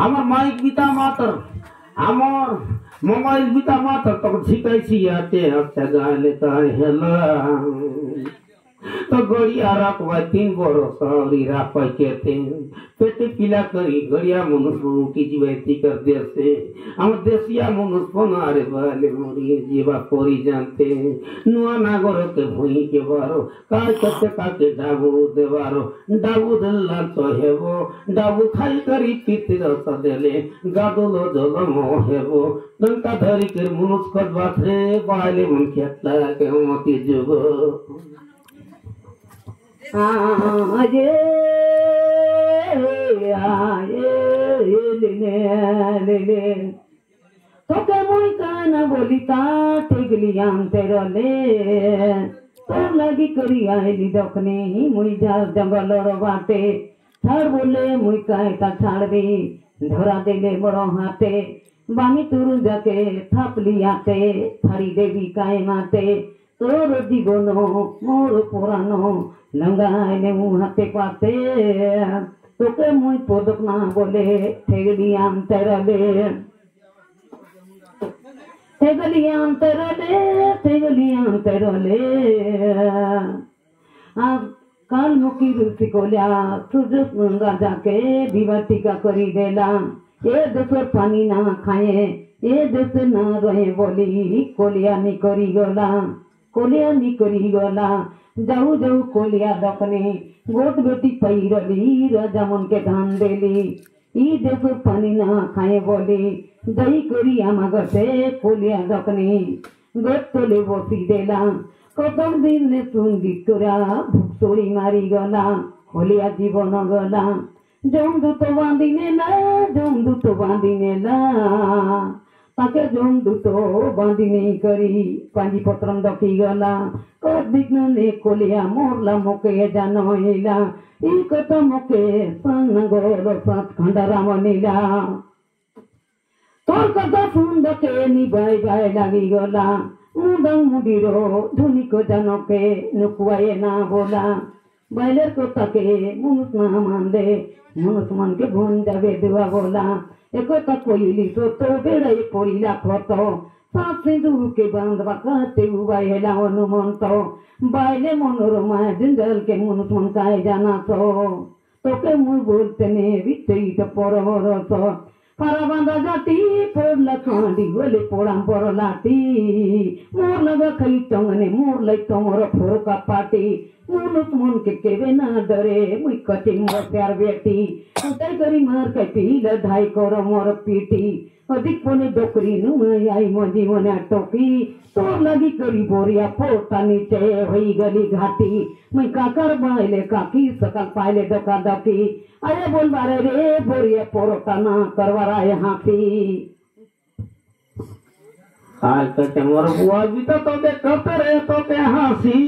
আমার মাইক বিতা মাতর আমার মোবাইল বিতা মাতর তখন শিখাইছি হাতে হাতে গালে তাই হেলা तो गड़िया रखवा 3 बरस राख कहते पेटे पिला करी गड़िया मनुष्य उठी जीवती कर देसे हम देसिया मनुष्य बनारे वाले मोरी जीवा कोरी जानते नुआ नागर के भई के बारो काय करते काके डाबू देवारो डाबू दल्ला तो हेबो डाबू खाई करी पीतिर सदेले गादोलो जलम हेबो दंका धरी के मनुष्य कर बाथरे बाले मन खेतला के मती जुगो आये आये ले तो के मुई काना बोलिता ठेगलियां तेरले तोर लगी करी आइली दखने मुई जा जंगल बाटे छाड़ बोले मुई काहे ता छाड़ दे धरा देले बड़ो हाथे बामी तुरु जाके थापलियाते थारी देवी काहे माते तोर जीवन मोर पुरानो लंगाइले मुहाते पाते तोके मुई पदक ना बोले ठेगलियां तेरले काल मुखी रूसी कोल्या सुजस गंगा जाके विवाह टीका करी देला ये देश पानी ना खाए ये देश ना रहे बोली कोलिया नी करी गला जाऊ जाऊ कोलिया दखने गोट बेटी पैरली राजा मन के धान देली ई देश पानी ना खाए बोली दही करी आमा गसे कोलिया दखने गट तले बसी देला कतम दिन ने सुंगी तोरा भुक्सोड़ी मारी गला कोलिया जीवन गला जमदूत बांधी नेला ताके जमदूत बांधी करी पांजी पत्रम दखी गला कदिग्न ने कोलिया मोरला मोके जान हिला ई कत मोके संग गोल सात खंडरा मनीला तोर कथा सुन के निभाई बाय लागी गला मुदंग मुडिरो धुनी को जनके नुकुआए ना बोला बैलेर को तके मुनुस ना मानले मुनुस मन के भून जावे दुआ बोला एको तक कोइली तो बेड़े पोइला फतो सात सिंधु के बांध बाकाते उबाई हेला हनुमंत बाइले मनोरमा जिंदल के मुनुस मन काहे जाना तो के मुई बोलते ने विचई तो परवरस पाराबांधा जाती पोड़ला खांडी बोले पोड़ाम पर लाटी मोर लगा खई टंगने मोर लाई तमर फोरका पाटी मुनुस मन के केवे ना डरे मुई कटे मोर प्यार बेटी उताई करी मार कटी लधाई कर मोर पीटी अधिक पने डोकरी नु आई मजी मने टोकी तोर लगी करी बोरिया पोटा नीचे होई गली घाटी मैं काकर बाइले काकी सकल पाइले डका डकी अरे बोल बारे रे बोरिया पोटा ना करवारा हाथी आज तक मोर बुआ भी तो करते रहे तो के हासी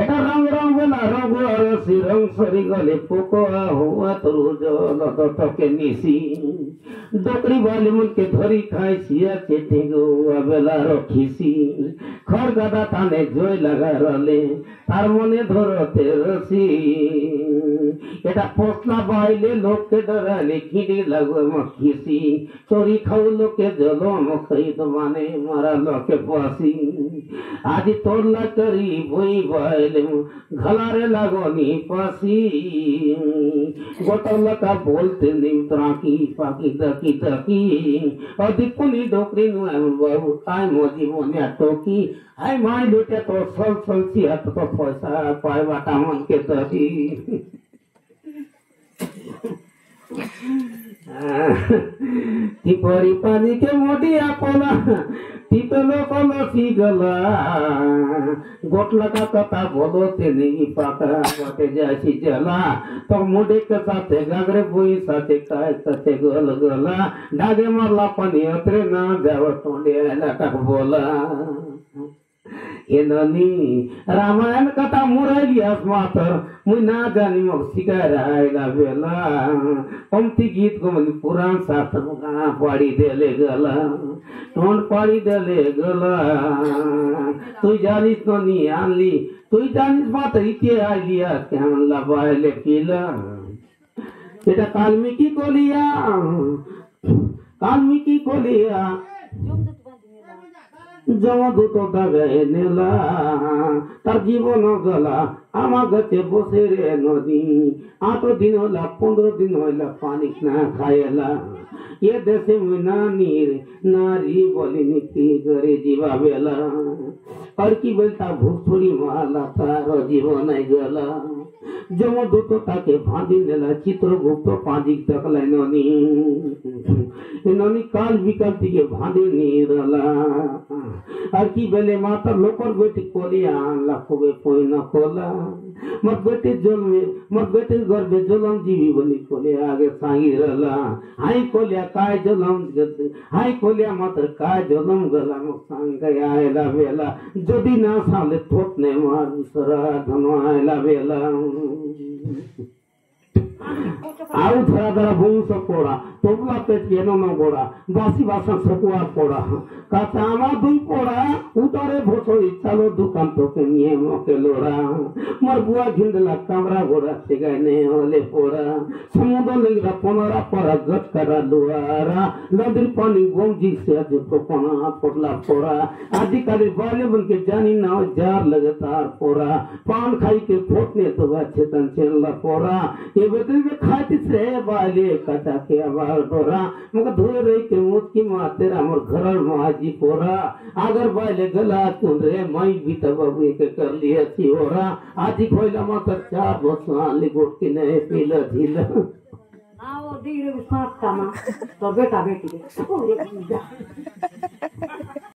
এটা রং রং বলা রঙ রসি রং সরি গলে পোকোয়া हुआ तो रोज लटके निसी डोकरी वाले मन के धरी खाई सिया चेटे गो बेला रखिसी खर गादा ताने जोय लगा रले तार मने धरते रसी এটা পোসলা বাইলে লোককে ডরালে খিড়ি লাগবে মখিসি চোরি খাও লোকে জলম খইদ মানে মারা লোকে পাসি আজি তোরলা করি বই বাইলে ঘলারে লাগনি পাসি গোটলকা বলতে নিউতরা কি পাকি দকি দকি অদিপুনি ডোকরি नु বাবু তাই মজি মনে টকি হাই মাই লুটে তো সল সলছি হাত তো পয়সা পায় বাটা মন के तरी टिपरी पानी के मोटिया पोला टिपलो कलसी गला गोटला का कथा बोलो ते नहीं पाका गोटे जासी जला तो मुडे के साथे गागरे बोई साथे काय साथे गल गला डागे मारला पानी अतरे ना जाव टोंडे लटक बोला एननी रामायण कथा मुरलियास मातर मुई ना जानी मग सिकाएर आएला बेला कम्ती गीत को मनी पुराण शास्त्र कहाँ पढी देले गला टोन पढी देले गला तू जानिस ननी आनली तू जानिस मातर इते आइलिया त्यहाँ लबाइले पिला এটা কালমিকি কলিয়া জমদূত দাগায় নেলা তার জীবন গলা আমার গাছে বসে রে নদী 8 দিন হলা 15 দিন হইলা পানি না খাইলা এ দেশে নারী বলিনি কি করে জীবা বেলা আর কি বলতা ভুসুড়ি মালা তার জীবন গেলা জমদূত তাকে ভাঁদি নেলা চিত্রগুপ্ত পাঁজিক দেখলাই ননি কাল বিকাল থেকে ভাঁদি নিয়ে রলা আর কি বেলে মাতা লোকর বেটি কলিয়া আনলা খুবে পয়না কোলা মোর বেটির গর্বে জলম জীবী বলি কলিয়া আগে সাঙ্গি রলা হাই কলিয়া काय জলম হাই কলিয়া মাত্র काय জলম গলা মোক সাঙ্গে আয়লা বেলা যদি না সালে থোট নে মার সরা ধন আয়লা বেলা आउ धरा धरा भूस पोड़ा टोपला पेट केनो न गोड़ा बासी बासा सकुआ पोड़ा काचामा दुई पोड़ा उतरे भोसोई चलो दुकान तो के निये मोके लोड़ा मोर बुआ घिंदला कमरा गोड़ा सिगाने होले पोड़ा समुद्र लेगा पनरा पड़ा गट करा दुआरा नदी पानी गोमजी से आज टोपना पोटला पोड़ा आदि काली बाले बन के जानी ना जार लगातार पोड़ा पान खाई के फोटने तो अच्छे तन चला पोड़ा ये बदल के खाती से बाले कटा के आवाज पोरा मगर धोए रही के मुत की माँ तेरा मोर घर माजी पोरा अगर बाले गला तुम रे माई बीता बाबू के कर लिया थी ओरा आजी खोला मातर 4 बस लिगोट के नहीं पीला झीला ना वो दी रे सांस का मां तो बेटा बेटी